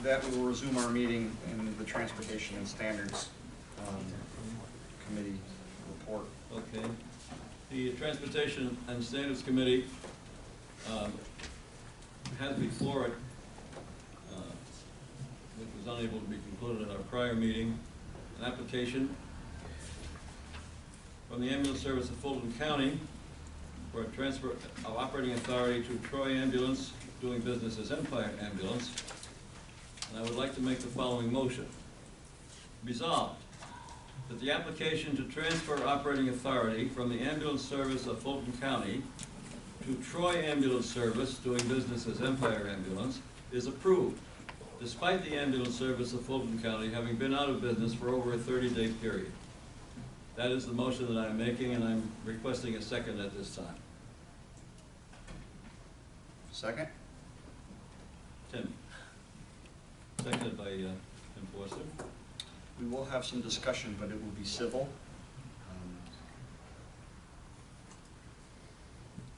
that, we will resume our meeting in the Transportation and Standards Committee report. Okay. The Transportation and Standards Committee has before it, which was unable to be concluded at our prior meeting, an application from the Ambulance Service of Fulton County for a transfer of operating authority to Troy Ambulance, doing business as Empire Ambulance. And I would like to make the following motion. Resolved, that the application to transfer operating authority from the Ambulance Service of Fulton County to Troy Ambulance Service, doing business as Empire Ambulance, is approved, despite the Ambulance Service of Fulton County having been out of business for over a 30-day period. That is the motion that I'm making, and I'm requesting a second at this time. Second? Tim. Seconded by Tim Forster. We will have some discussion, but it will be civil.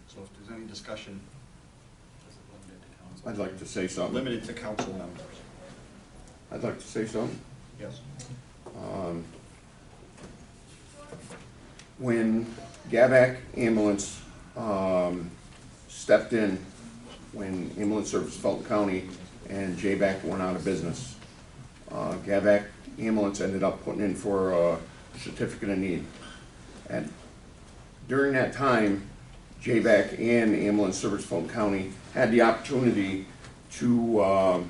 So if there's any discussion, I'd like to say something. limited to council members. I'd like to say something. Yes. When Gavac Ambulance stepped in, when Ambulance Service Fulton County and JVAC went out of business, Gavac Ambulance ended up putting in for a certificate of need. And during that time, JVAC and Ambulance Service Fulton County had the opportunity to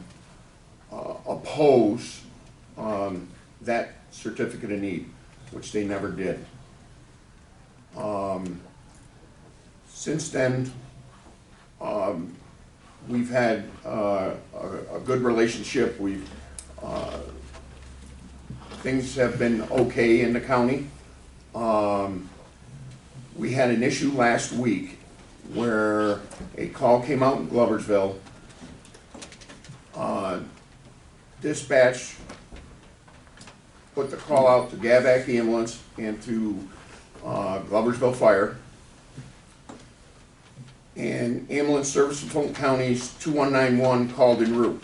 oppose that certificate of need, which they never did. Since then, we've had a good relationship. Things have been okay in the county. We had an issue last week where a call came out in Gloversville. Dispatch put the call out to Gavac Ambulance and to Gloversville Fire. And Ambulance Service of Fulton County's 2191 called en route.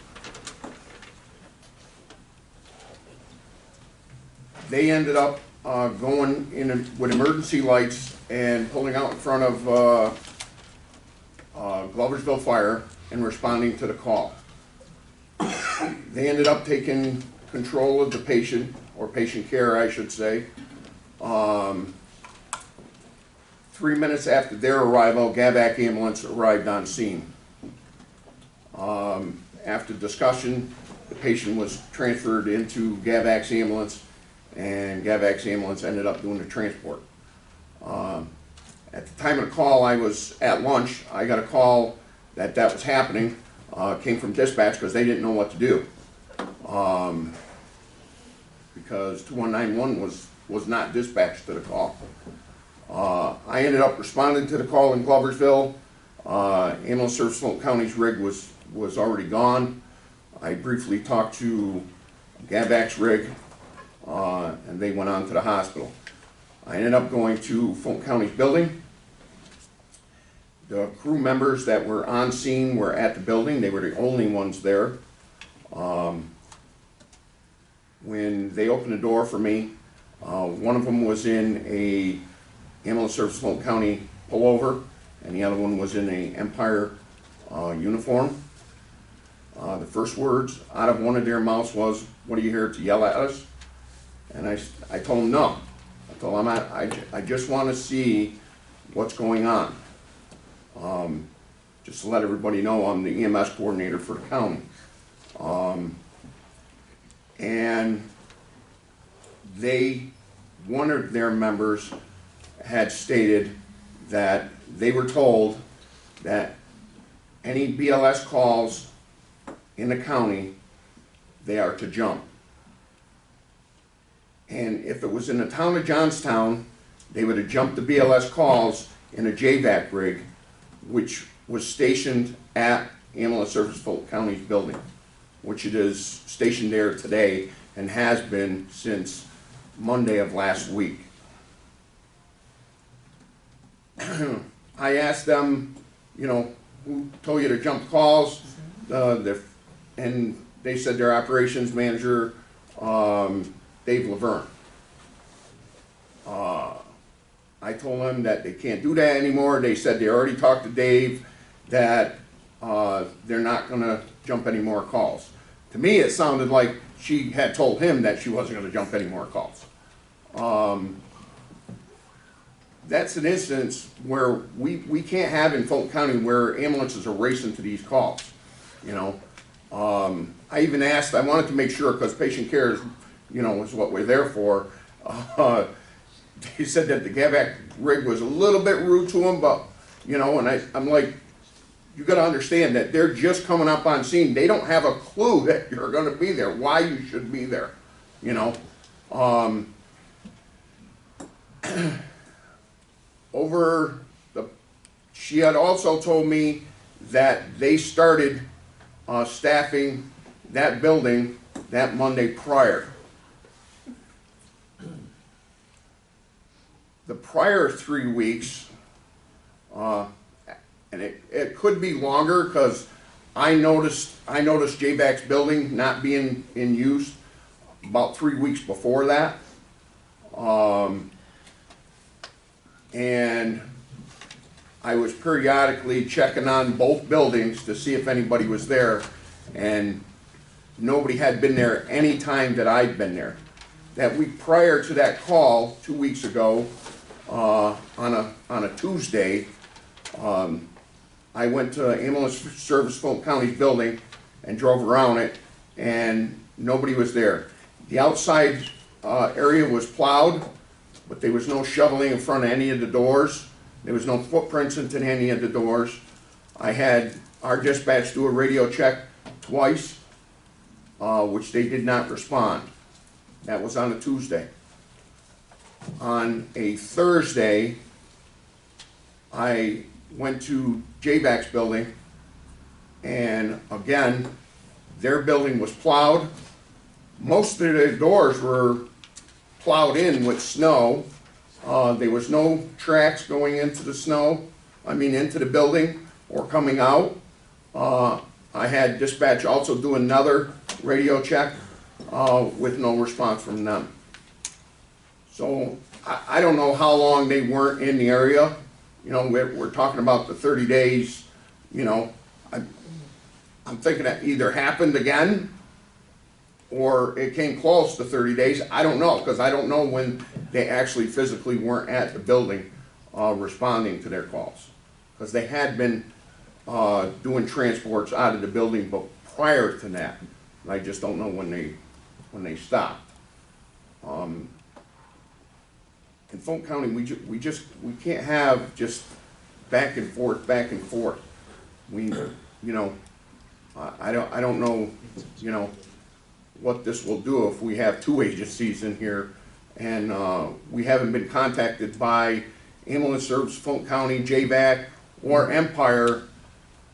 They ended up going in with emergency lights and pulling out in front of Gloversville Fire and responding to the call. They ended up taking control of the patient, or patient care I should say. 3 minutes after their arrival, Gavac Ambulance arrived on scene. After discussion, the patient was transferred into Gavac's ambulance, and Gavac's ambulance ended up doing the transport. At the time of the call, I was at lunch. I got a call that was happening. Came from dispatch because they didn't know what to do. Because 2191 was not dispatched to the call. I ended up responding to the call in Gloversville. Ambulance Service Fulton County's rig was already gone. I briefly talked to Gavac's rig, and they went on to the hospital. I ended up going to Fulton County's building. The crew members that were on scene were at the building. They were the only ones there. When they opened the door for me, one of them was in a Ambulance Service Fulton County pullover, and the other one was in a Empire uniform. The first words out of one of their mouths was, "What are you here to yell at us?" And I told them no. I told them I just want to see what's going on. Just to let everybody know, I'm the EMS coordinator for the county. And one of their members had stated that they were told that any BLS calls in the county, they are to jump. And if it was in the town of Johnstown, they would have jumped the BLS calls in a JVAC rig, which was stationed at Ambulance Service Fulton County's building, which it is stationed there today and has been since Monday of last week. I asked them, you know, who told you to jump calls, and they said their operations manager, Dave Laverne. I told them that they can't do that anymore. They said they already talked to Dave, that they're not gonna jump any more calls. To me, it sounded like she had told him that she wasn't gonna jump any more calls. That's an instance where we can't have in Fulton County where ambulances are racing to these calls, you know. I even asked, I wanted to make sure, because patient care is, you know, is what we're there for. They said that the Gavac rig was a little bit rude to him, but, you know, and I'm like, you gotta understand that they're just coming up on scene. They don't have a clue that you're gonna be there, why you should be there, you know. She had also told me that they started staffing that building that Monday prior. The prior 3 weeks, and it could be longer, because I noticed JBAC's building not being in use about 3 weeks before that. And I was periodically checking on both buildings to see if anybody was there, and nobody had been there any time that I'd been there. That week prior to that call, 2 weeks ago, on a Tuesday, I went to Ambulance Service Fulton County's building and drove around it, and nobody was there. The outside area was plowed, but there was no shoveling in front of any of the doors. There was no footprints into any of the doors. I had our dispatch do a radio check twice, which they did not respond. That was on a Tuesday. On a Thursday, I went to JBAC's building, and again, their building was plowed. Most of the doors were plowed in with snow. There was no tracks going into the snow, into the building or coming out. I had dispatch also do another radio check with no response from them. So I don't know how long they weren't in the area. You know, we're talking about the 30 days, you know. I'm thinking that either happened again or it came close to 30 days. I don't know, because I don't know when they actually physically weren't at the building responding to their calls. Because they had been doing transports out of the building, but prior to that, I just don't know when they stopped. In Fulton County, we can't have just back and forth. We, you know, I don't know, you know, what this will do if we have two agencies in here, and we haven't been contacted by Ambulance Service Fulton County, JBAC, or Empire,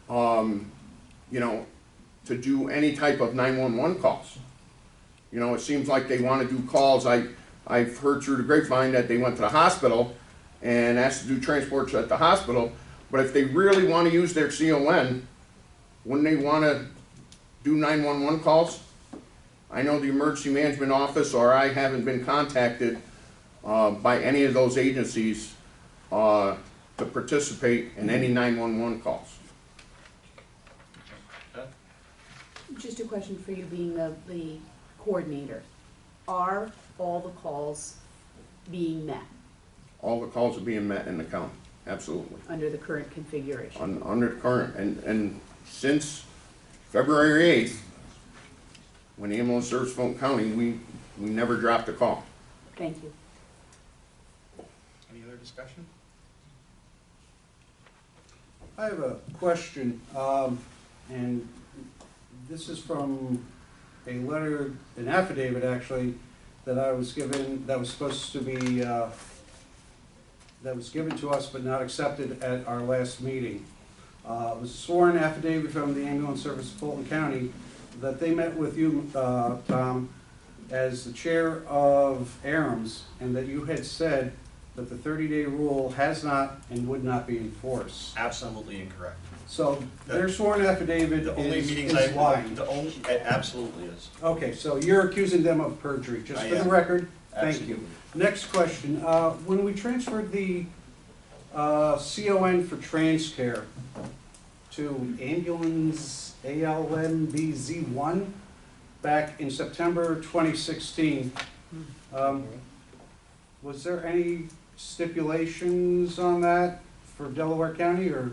you know, to do any type of 911 calls. You know, it seems like they want to do calls. I've heard through the grapevine that they went to the hospital and asked to do transports at the hospital, but if they really want to use their CON, wouldn't they want to do 911 calls? I know the emergency management office, or I haven't been contacted by any of those agencies to participate in any 911 calls. Just a question for you, being the coordinator. Are all the calls being met? All the calls are being met in the county, absolutely. Under the current configuration? Under the current, and since February 8th, when Ambulance Service Fulton County, we never dropped a call. Thank you. Any other discussion? I have a question, and this is from a letter, an affidavit actually, that I was given, that was supposed to be, that was given to us but not accepted at our last meeting. It was a sworn affidavit from the Ambulance Service of Fulton County that they met with you, Tom, as the chair of AAREMS, and that you had said that the 30-day rule has not and would not be enforced. Absolutely incorrect. So their sworn affidavit The only meetings is lying. it absolutely is. Okay, so you're accusing them of perjury, just I for the am. record. Thank Absolutely. you. Next question. When we transferred the CON for TransCare to ambulance ALMBZ1 back in September 2016, was there any stipulations on that for Delaware County, or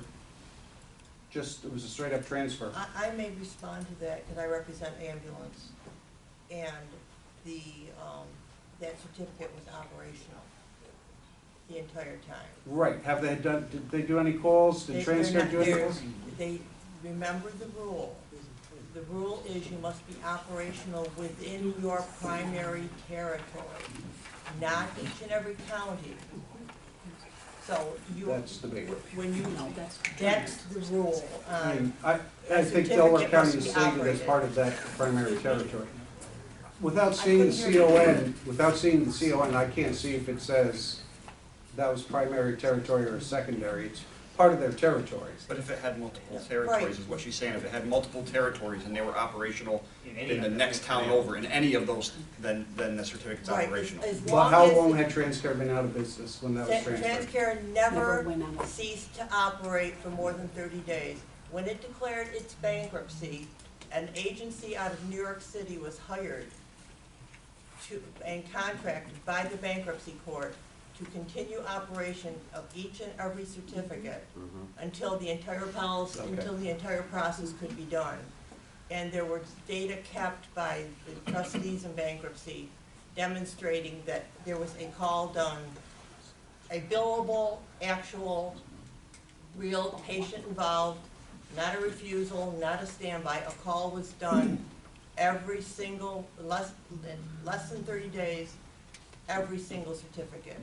just it was a straight up transfer? I may respond to that, because I represent ambulance, and the, that certificate was operational the entire time. Right, have they done, did they do any calls, did They're TransCare not do any there. calls? They remember the rule. The rule is you must be operational within your primary territory, not each and every county. So you, That's debatable. when you, No, that's. that's the rule. I mean, I that think Delaware certificate County must is be stated as operated. part of that primary territory. Without I seeing the couldn't hear you. CON, without seeing the CON, I can't see if it says that was primary territory or secondary. It's part of their territories. But if it had multiple Yeah, territories, right. is what she's saying, if it had multiple territories and they were operational in the next town over, in any of those, then the certificate's Right, operational. as But long how as- long had TransCare been out of business when that was transferred? TransCare Never never went out. ceased to operate for more than 30 days. When it declared its bankruptcy, an agency out of New York City was hired to, and contracted by the bankruptcy court to continue operation of each and every certificate until the entire policy, Okay. until the entire process could be done. And there was data kept by the trustees in bankruptcy demonstrating that there was a call done, a billable, actual, real patient involved, not a refusal, not a standby. A call was done every single, less than 30 days, every single certificate.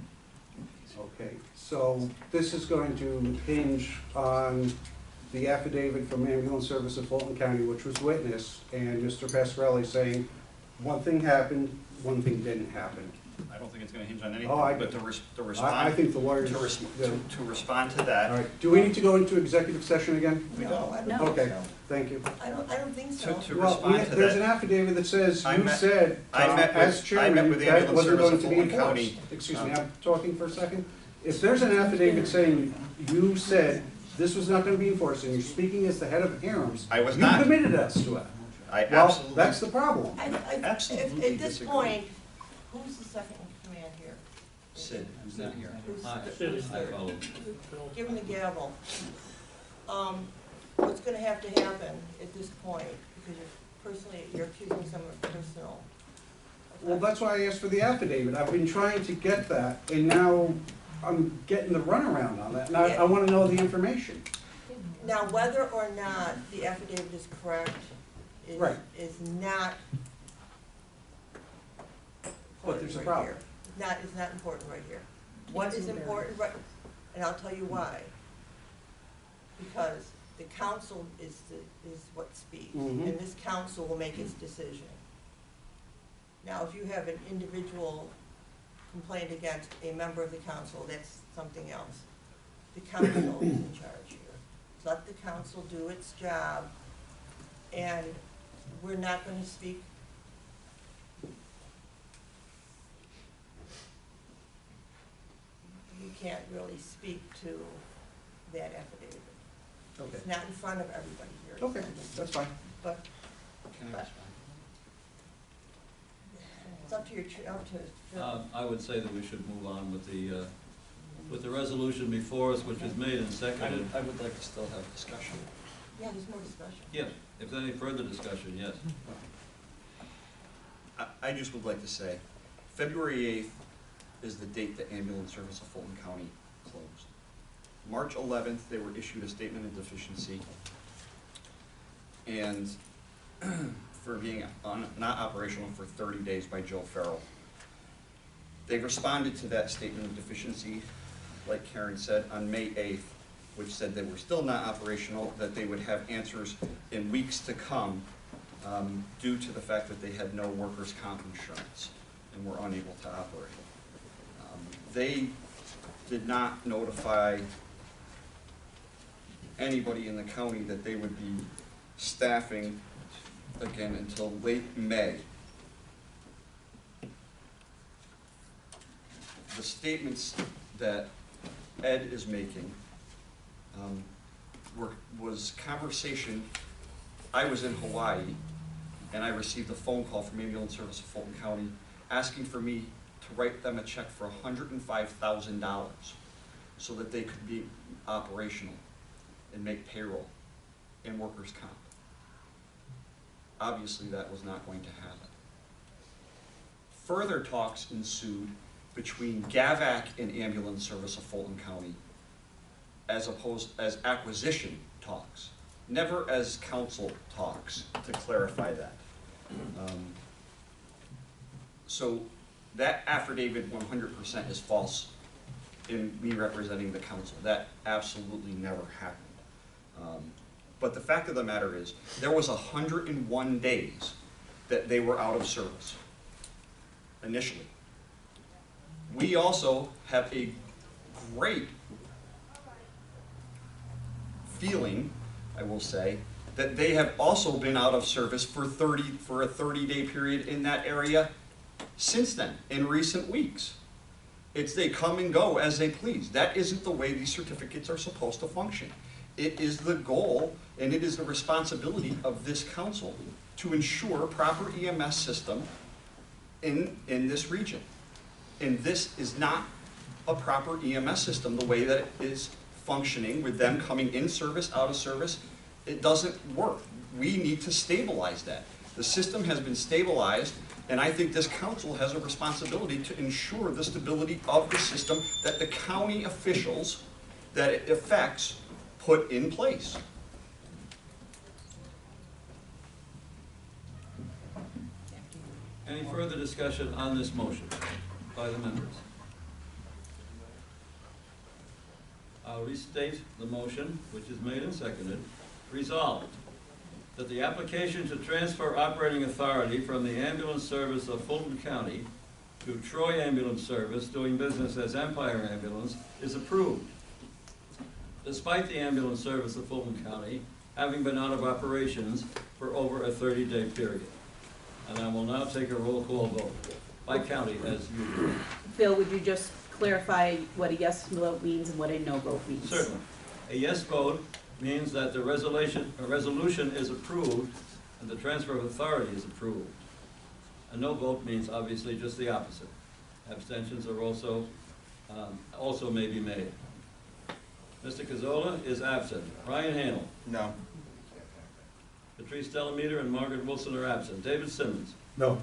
Okay, so this is going to hinge on the affidavit from Ambulance Service of Fulton County, which was witnessed, and Mr. Pasquarelli saying one thing happened, one thing didn't happen. I don't think it's gonna hinge on Oh, I- anything, but to I respond, think the lawyers. to respond to All that, right, do we need to go into executive session again? we No, don't. I don't No. think Okay, so. thank you. I don't think so. To Well, respond to there's an that, affidavit that says I you met- said, I met as with chairman, the that Ambulance wasn't Service going of to be Fulton enforced. County. Excuse me, I'm talking for a second. If there's an affidavit saying you said this was not going to be enforced, and you're speaking as the head of AAREMS, I was you not. committed us to it. I Well, absolutely. that's the problem. Absolutely At this disagree. point, who's the second in command here? Sid, who's not here. Who's Hi, who's I third? follow. Give him the gavel. What's gonna have to happen at this point, because you're accusing someone of personal. Well, that's why I asked for the affidavit. I've been trying to get that, and now I'm getting the runaround on that, and I want to know the information. Now, whether or not the affidavit is correct Right. is not But there's a important right problem. here. It's not important right here. What is important, right, and I'll tell you why. Because the council is what speaks, Mhm. and this council will make its decision. Now, if you have an individual complaint against a member of the council, that's something else. The council is in charge here. So let the council do its job, and we're not gonna speak. You can't really speak to that affidavit. Okay. It's not in front of everybody here. Okay, that's fine. But Can I respond? it's up to your, up to Phil. I would say that we should move on with the resolution before us, which is made and seconded. I would like to still have discussion. Yeah, there's more discussion. Yes, if there's any further discussion, yes. I just would like to say, February 8th is the date the Ambulance Service of Fulton County closed. March 11th, they were issued a statement of deficiency, and for being not operational for 30 days by Joe Farrell. They responded to that statement of deficiency, like Karen said, on May 8th, which said they were still not operational, that they would have answers in weeks to come due to the fact that they had no workers' comp insurance and were unable to operate. They did not notify anybody in the county that they would be staffing again until late May. The statements that Ed is making was conversation. I was in Hawaii, and I received a phone call from Ambulance Service of Fulton County asking for me to write them a check for $105,000 so that they could be operational and make payroll and workers' comp. Obviously, that was not going to happen. Further talks ensued between GAVAC and Ambulance Service of Fulton County as acquisition talks, never as council talks, to clarify that. So that affidavit 100% is false in me representing the council. That absolutely never happened. But the fact of the matter is, there was 101 days that they were out of service, initially. We also have a great feeling, I will say, that they have also been out of service for a 30-day period in that area since then, in recent weeks. They come and go as they please. That isn't the way these certificates are supposed to function. It is the goal and it is the responsibility of this council to ensure proper EMS system in this region. And this is not a proper EMS system the way that it is functioning with them coming in service, out of service. It doesn't work. We need to stabilize that. The system has been stabilized, and I think this council has a responsibility to ensure the stability of the system that the county officials that it affects put in place. Any further discussion on this motion by the members? I'll restate the motion, which is made and seconded. Resolved, that the application to transfer operating authority from the Ambulance Service of Fulton County to Troy Ambulance Service, doing business as Empire Ambulance, is approved, despite the Ambulance Service of Fulton County having been out of operations for over a 30-day period. And I will now take a roll call vote by county as usual. Phil, would you just clarify what a yes vote means and what a no vote means? Certainly. A yes vote means that the resolution is approved and the transfer of authority is approved. A no vote means obviously just the opposite. Abstentions are also may be made. Mr. Cazzola is absent. Ryan Hanel. No. Patrice Delameter and Margaret Wilson are absent. David Simmons. No.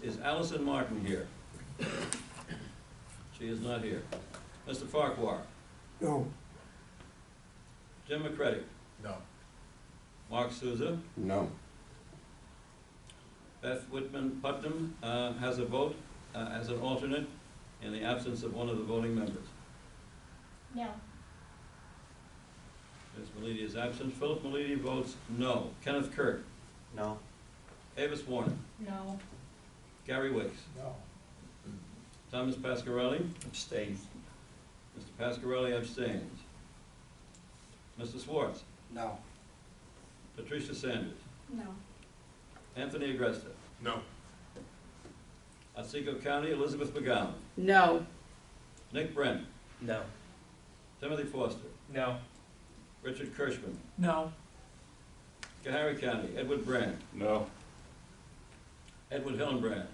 Is Allison Martin here? She is not here. Mr. Farquhar. No. Jim McCready. No. Mark Souza. No. Beth Whitman Putnam has a vote as an alternate in the absence of one of the voting members. No. Ms. Malidi is absent. Philip Malidi votes no. Kenneth Kurt. No. Avis Warner. No. Gary Wicks. No. Thomas Pasquarelli. Abstain. Mr. Pasquarelli abstains. Mr. Swartz. No. Patricia Sanders. No. Anthony Agresta. No. Otsego County, Elizabeth McGowan. No. Nick Brent. No. Timothy Foster. No. Richard Kirschman. No. Schoharie County, Edward Brand. No. Edward Hillenbrand.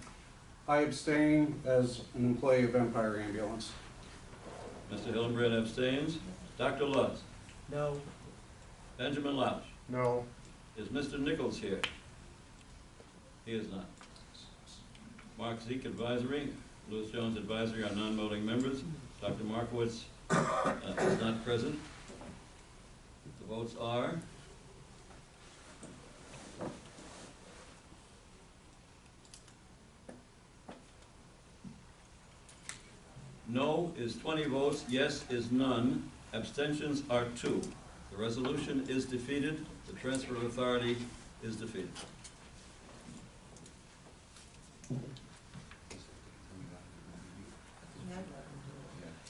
I abstain as an employee of Empire Ambulance. Mr. Hillenbrand abstains. Dr. Lutz. No. Benjamin Lausch. No. Is Mr. Nichols here? He is not. Mark Zeke Advisory, Louis Jones Advisory are non-voting members. Dr. Markowitz is not present. The votes are no is 20 votes, yes is none, abstentions are 2. The resolution is defeated, the transfer of authority is defeated.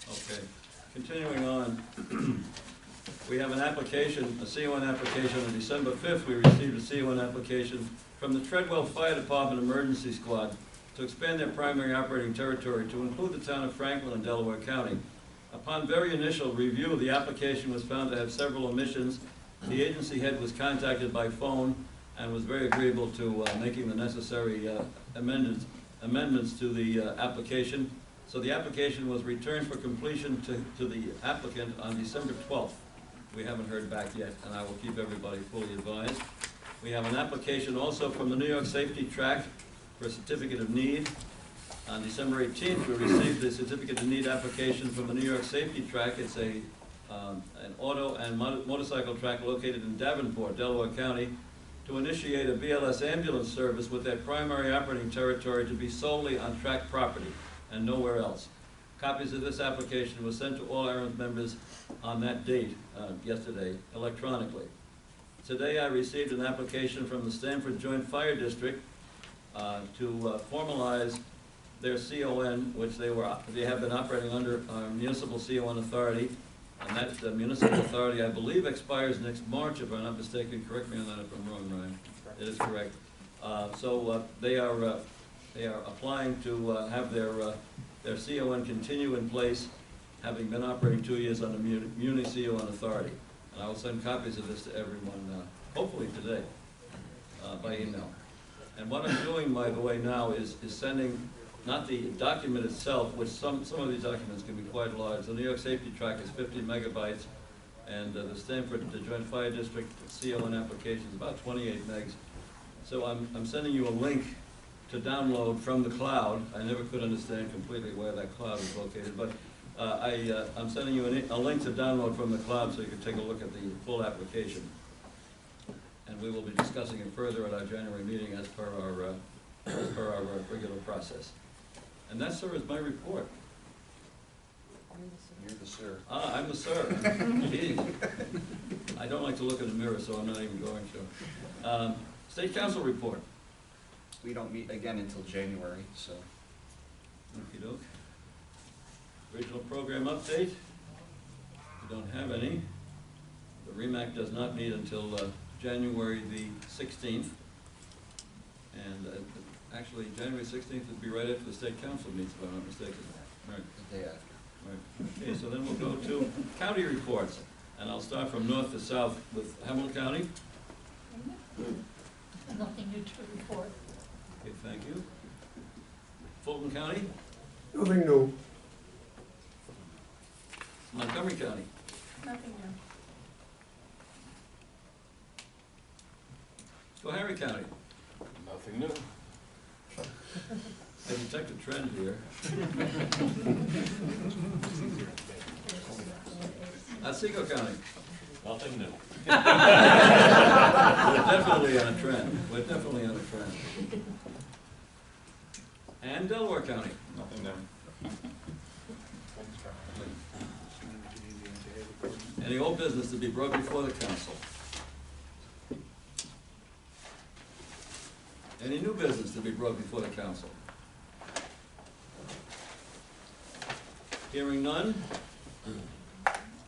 Okay, continuing on, we have an application, a CON application. On December 5th, we received a CON application from the Treadwell Fire Department Emergency Squad to expand their primary operating territory to include the town of Franklin and Delaware County. Upon very initial review, the application was found to have several omissions. The agency head was contacted by phone and was very agreeable to making the necessary amendments to the application. So the application was returned for completion to the applicant on December 12th. We haven't heard back yet, and I will keep everybody fully advised. We have an application also from the New York Safety Track for a certificate of need. On December 18th, we received the certificate of need application from the New York Safety Track. It's an auto and motorcycle track located in Davenport, Delaware County, to initiate a BLS ambulance service with their primary operating territory to be solely on track property and nowhere else. Copies of this application were sent to all AAREMS members on that date, yesterday, electronically. Today I received an application from the Stamford Joint Fire District to formalize their CON, which they have been operating under municipal CON authority. And that municipal authority, I believe, expires next March, if I'm not mistaken. Correct me on that if I'm wrong, Ryan. It is correct. They are applying to have their CON continue in place, having been operating 2 years under Muni CON authority. And I will send copies of this to everyone, hopefully today, by email. And what I'm doing, by the way, now is sending, not the document itself, which some of these documents can be quite large. The New York Safety Track is 50 megabytes, and the Stamford Joint Fire District CON application is about 28 megs. So I'm sending you a link to download from the cloud. I never could understand completely where that cloud is located, but I'm sending you a link to download from the cloud so you can take a look at the full application. And we will be discussing it further at our January meeting as per our regular process. And that, sir, is my report. You're the sir. I'm the sir. Jeez. I don't like to look in the mirror, so I'm not even going to. State Council report. We don't meet again until January, so. Okey-doke. Regional program update. We don't have any. The REMAC does not meet until January the 16th. And actually, January 16th would be right after the State Council meets, if I'm not mistaken. Right. The day after. Right. Okay, so then we'll go to county reports. And I'll start from north to south with Hamilton County. Nothing new to report. Okay, thank you. Fulton County. Nothing new. Montgomery County. Nothing new. Schoharie County. Nothing new. I detect a trend here. Otsego County. Nothing new. We're definitely on a trend. We're definitely on a trend. And Delaware County. Nothing new. Any old business to be brought before the council? Any new business to be brought before the council? Hearing none,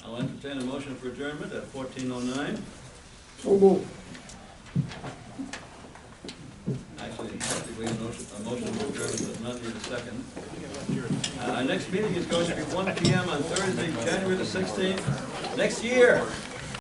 I'll entertain a motion for adjournment at 14:09. So moved. Actually, technically, a motion for adjournment does not need a second. Our next meeting is going to be 1 p.m. on Thursday, January the 16th, next year.